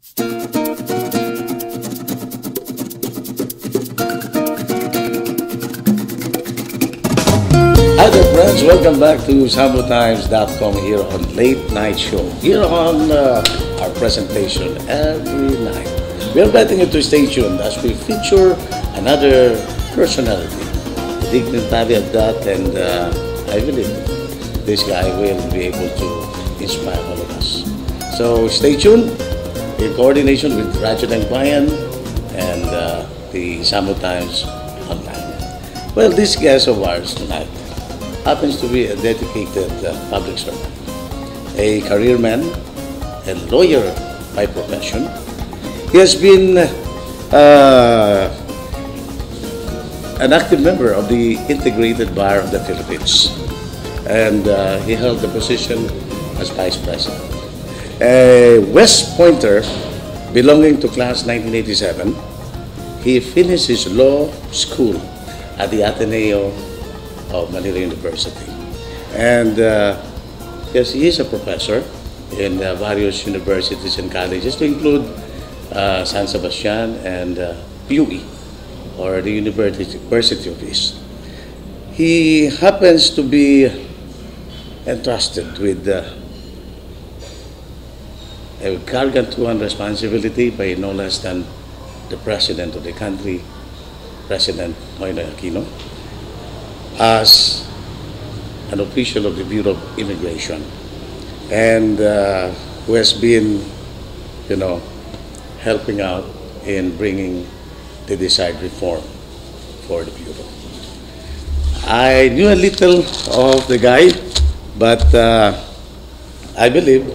Hi there friends, welcome back to SamboTimes.com here on Late Night Show. Here on our presentation every night. We are inviting you to stay tuned as we feature another personality, a dignitary of that, and I believe this guy will be able to inspire all of us. So stay tuned in coordination with Radyo ng Bayan and the Sambo Times Online. Well, this guest of ours tonight happens to be a dedicated public servant, a career man, a lawyer by profession. He has been an active member of the Integrated Bar of the Philippines, and he held the position as Vice President. A West Pointer belonging to class 1987, he finished his law school at the Ateneo of Manila University. And yes, he is a professor in various universities and colleges to include San Sebastian and UE, or the University of East. He happens to be entrusted with a gargantuan responsibility by no less than the President of the country, President Noynoy Aquino, as an official of the Bureau of Immigration, and who has been, helping out in bringing the desired reform for the Bureau. I knew a little of the guy, but I believe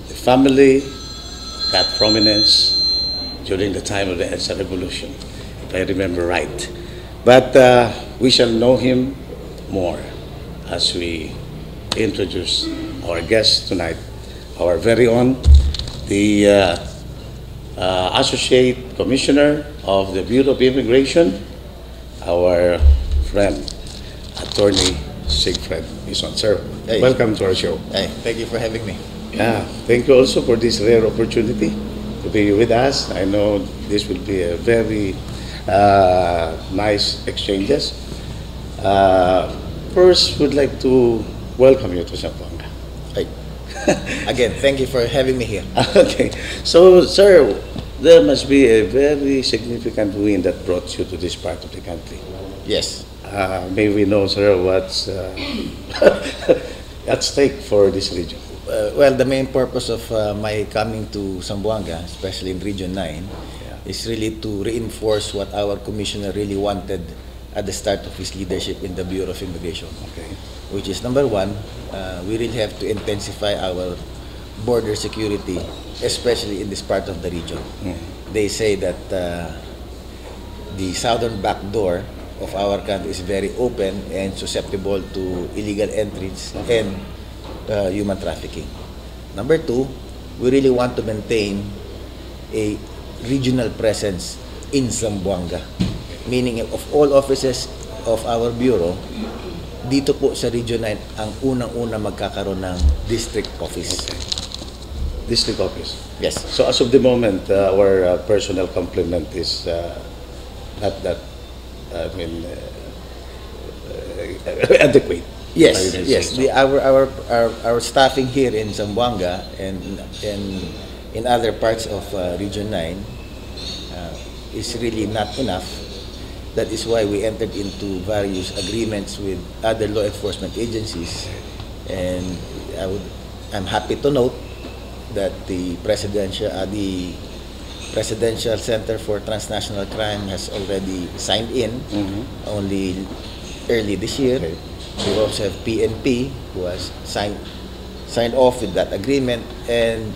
the family got prominence during the time of the EDSA Revolution, if I remember right. But we shall know him more as we introduce our guest tonight, our very own, the Associate Commissioner of the Bureau of Immigration, our friend, Attorney Sigfred Bison. Sir, hey. Welcome to our show. Hey, thank you for having me. Yeah, thank you also for this rare opportunity to be with us. I know this will be a very nice exchanges. First, would like to welcome you to Zamboanga. Hey. Again, thank you for having me here. Okay, so sir, there must be a very significant wind that brought you to this part of the country. Yes. May we know, sir, what's at stake for this region? Well, the main purpose of my coming to Zamboanga, especially in Region 9, is really to reinforce what our commissioner really wanted at the start of his leadership in the Bureau of Immigration. Okay. Which is, number one, we really have to intensify our border security, especially in this part of the region. They say that the southern back door of our country is very open and susceptible to illegal entries and human trafficking. Number two, we really want to maintain a regional presence in Zamboanga, meaning of all offices of our bureau, dito po sa Region 9 ang unang-una magkakaroon ng district office. Okay. District office? Yes. So as of the moment, our personnel complement is not that, adequate. Yes, yes. Our staffing here in Zamboanga and in other parts of Region 9 is really not enough. That is why we entered into various agreements with other law enforcement agencies, and I'm happy to note that the Presidential Center for Transnational Crime has already signed in only early this year. Okay. We also have PNP who has signed off with that agreement, and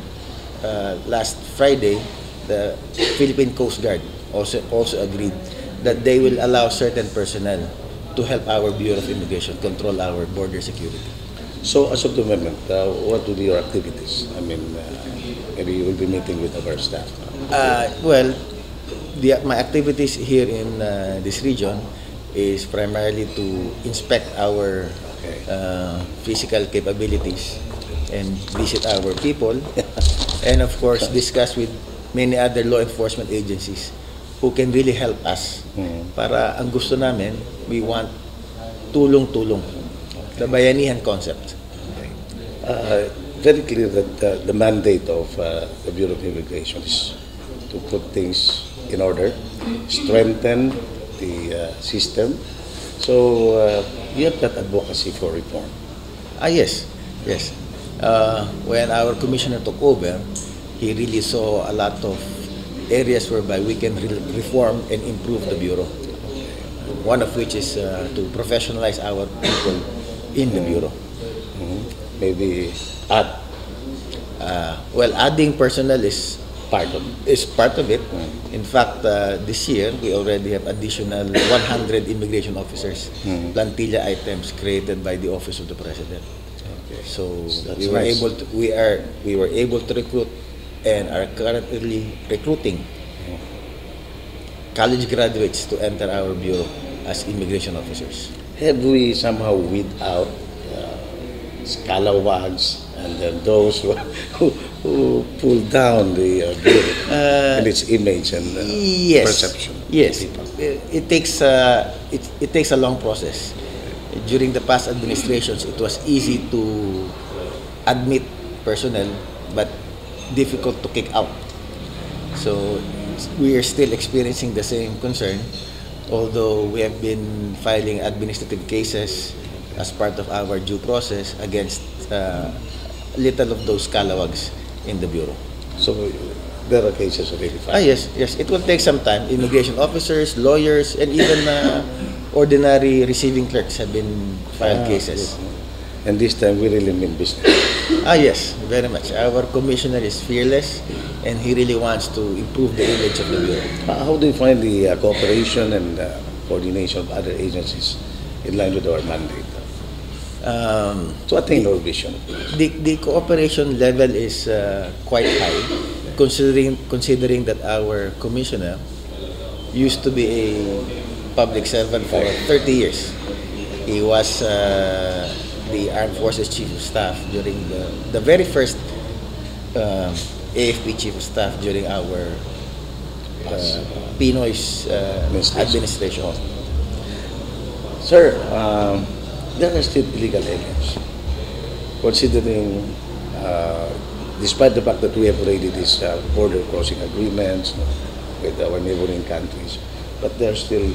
last Friday the Philippine Coast Guard also agreed that they will allow certain personnel to help our Bureau of Immigration control our border security. So as of the moment, what will be your activities? I mean, maybe you will be meeting with our staff. Well, my activities here in this region is primarily to inspect our physical capabilities and visit our people and of course discuss with many other law enforcement agencies who can really help us. Para ang gusto namin, we want tulong-tulong. The bayanihan concept. Very clear that the mandate of the Bureau of Immigration is to put things in order, strengthen the system. So you have that advocacy for reform. Yes. When our commissioner took over, he really saw a lot of areas whereby we can reform and improve the bureau. One of which is to professionalize our people in the bureau. Maybe add Adding personnel is part of part of it. In fact, this year we already have additional 100 immigration officers, plantilla items created by the Office of the President. Okay. So That's we were nice. we were able to recruit and are currently recruiting college graduates to enter our bureau as immigration officers. Have we somehow weed out scalawags and then those who pull down the bureau and its image and perception? Yes. It takes it takes a long process. During the past administrations, it was easy to admit personnel, but difficult to kick out. So we are still experiencing the same concern, although we have been filing administrative cases as part of our due process against little of those scalawags in the bureau. So there are cases already filed. Yes. It will take some time. Immigration officers, lawyers, and even ordinary receiving clerks have been filed cases. Good. And this time we really mean business. Yes, very much. Our commissioner is fearless, and he really wants to improve the image of the bureau. How do you find the cooperation and coordination of other agencies in line with our mandate to attain our vision? The cooperation level is quite high, considering that our commissioner used to be a public servant for 30 years. He was the Armed Forces Chief of Staff during the very first AFP Chief of Staff during our Pinoy's administration. Sir, there are still illegal aliens. Considering, despite the fact that we have already these border crossing agreements with our neighboring countries, but there are still,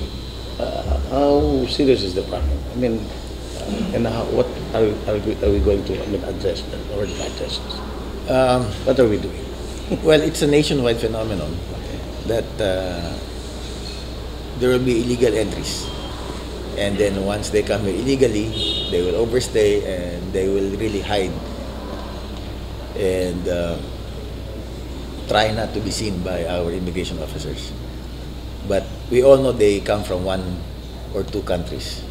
how serious is the problem? I mean, and what are we going to address or address this? What are we doing? Well, it's a nationwide phenomenon that there will be illegal entries. And then once they come here illegally, they will overstay and they will really hide and try not to be seen by our immigration officers. But we all know they come from one or two countries.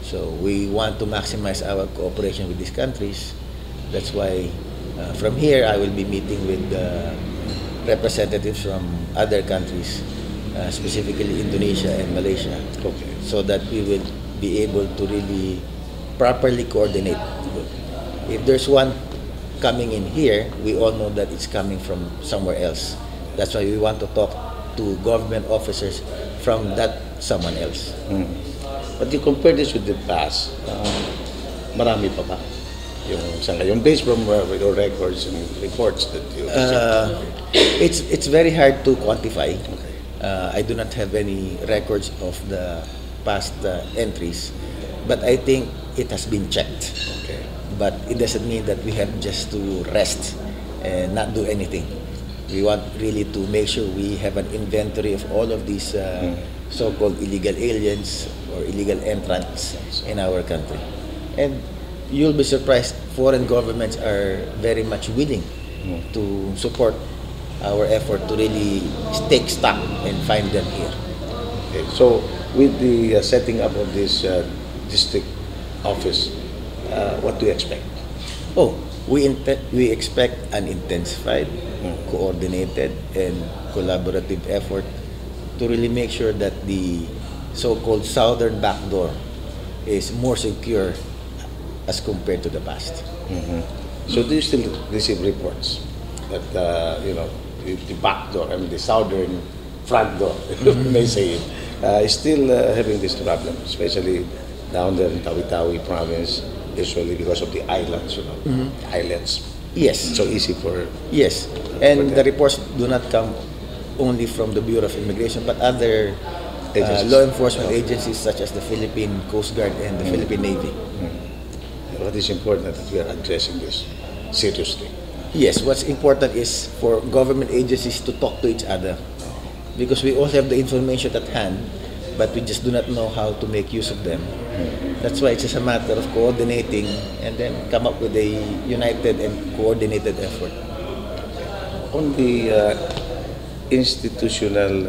So we want to maximize our cooperation with these countries. That's why from here I will be meeting with representatives from other countries, specifically Indonesia and Malaysia, so that we will be able to really properly coordinate. If there's one coming in here, we all know that it's coming from somewhere else. That's why we want to talk to government officers from that someone else. But you compare this with the past, marami pa ba? Yung based from your records and reports that you it's very hard to quantify. I do not have any records of the past entries, but I think it has been checked. But it doesn't mean that we have just to rest and not do anything. We want really to make sure we have an inventory of all of these so-called illegal aliens or illegal entrants in our country. And you'll be surprised, foreign governments are very much willing to support our effort to really take stock and find them here. Okay. So with the setting up of this district office, what do you expect? We expect an intensified, coordinated, and collaborative effort to really make sure that the so-called southern backdoor is more secure as compared to the past. So do you still receive reports that the back door, I mean the southern front door, you may say it, is still having this problem, especially down there in Tawi-Tawi province, usually because of the islands, islands. Yes. So easy for Yes, and the reports do not come only from the Bureau of Immigration, but other Agencies. law enforcement agencies such as the Philippine Coast Guard and the Philippine Navy. what is important that we are addressing this seriously. Yes, what's important is for government agencies to talk to each other, because we all have the information at hand, but we just do not know how to make use of them. That's why it's just a matter of coordinating and then come up with a united and coordinated effort. On the institutional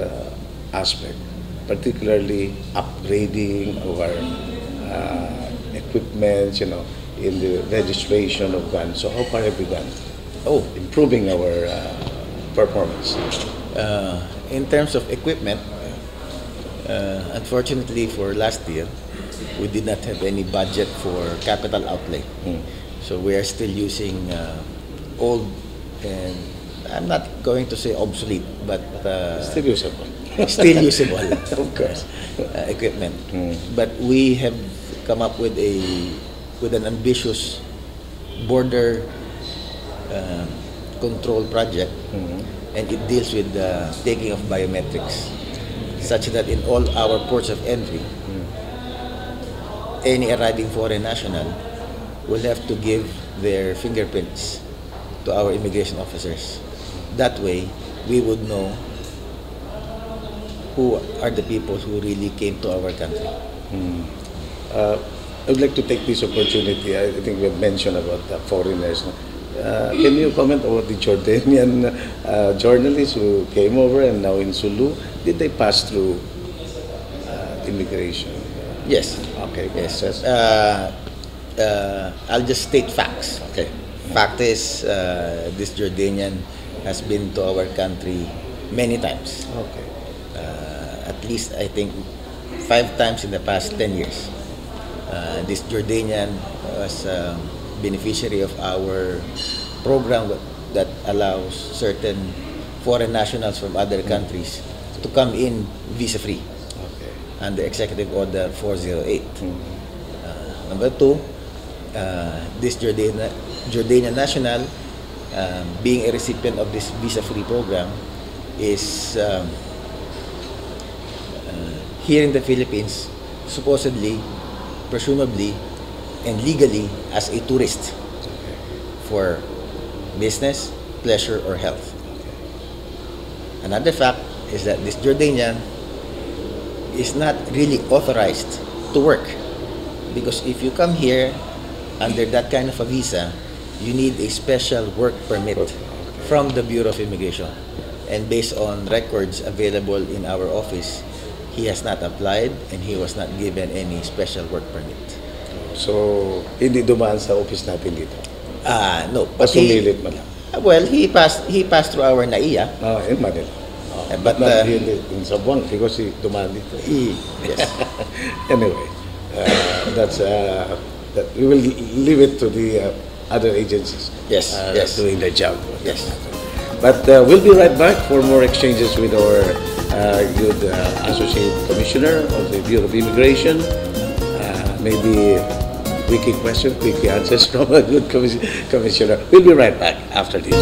aspect, particularly upgrading our equipment, in the registration of guns. So how far have we gone? Improving our performance. In terms of equipment, unfortunately for last year, we did not have any budget for capital outlay. So we are still using old, and I'm not going to say obsolete, but Still usable. still usable Of course. equipment. But we have come up with an ambitious border control project, and it deals with the taking of biometrics, such that in all our ports of entry, any arriving foreign national will have to give their fingerprints to our immigration officers. That way, we would know who are the people who really came to our country. I would like to take this opportunity. I think we've mentioned about foreigners. Can you comment about the Jordanian journalists who came over and now in Sulu? Did they pass through immigration? Yes. Okay. Yes. I'll just state facts. Okay. Fact is, this Jordanian has been to our country many times. Okay. At least, I think, 5 times in the past 10 years. This Jordanian was a beneficiary of our program that allows certain foreign nationals from other countries to come in visa-free under Executive Order 408. Number 2, this Jordanian national, being a recipient of this visa-free program, is here in the Philippines, supposedly, presumably, and legally as a tourist for business, pleasure, or health. Another fact is that this Jordanian is not really authorized to work, because if you come here under that kind of a visa, you need a special work permit from the Bureau of Immigration. And based on records available in our office, he has not applied and he was not given any special work permit. So, hindi dumaan sa office natin dito? No. But Sumilit man lang? well, he passed through our NAIA. In Manila. But not really in Sabuang because he dumaan dito. Yes. Anyway, that we will leave it to the other agencies. Yes. Yes. Doing their job. Yes. But we'll be right back for more exchanges with our good Associate Commissioner of the Bureau of Immigration. Maybe wiki question, wiki answers from a good commissioner. We'll be right back after this.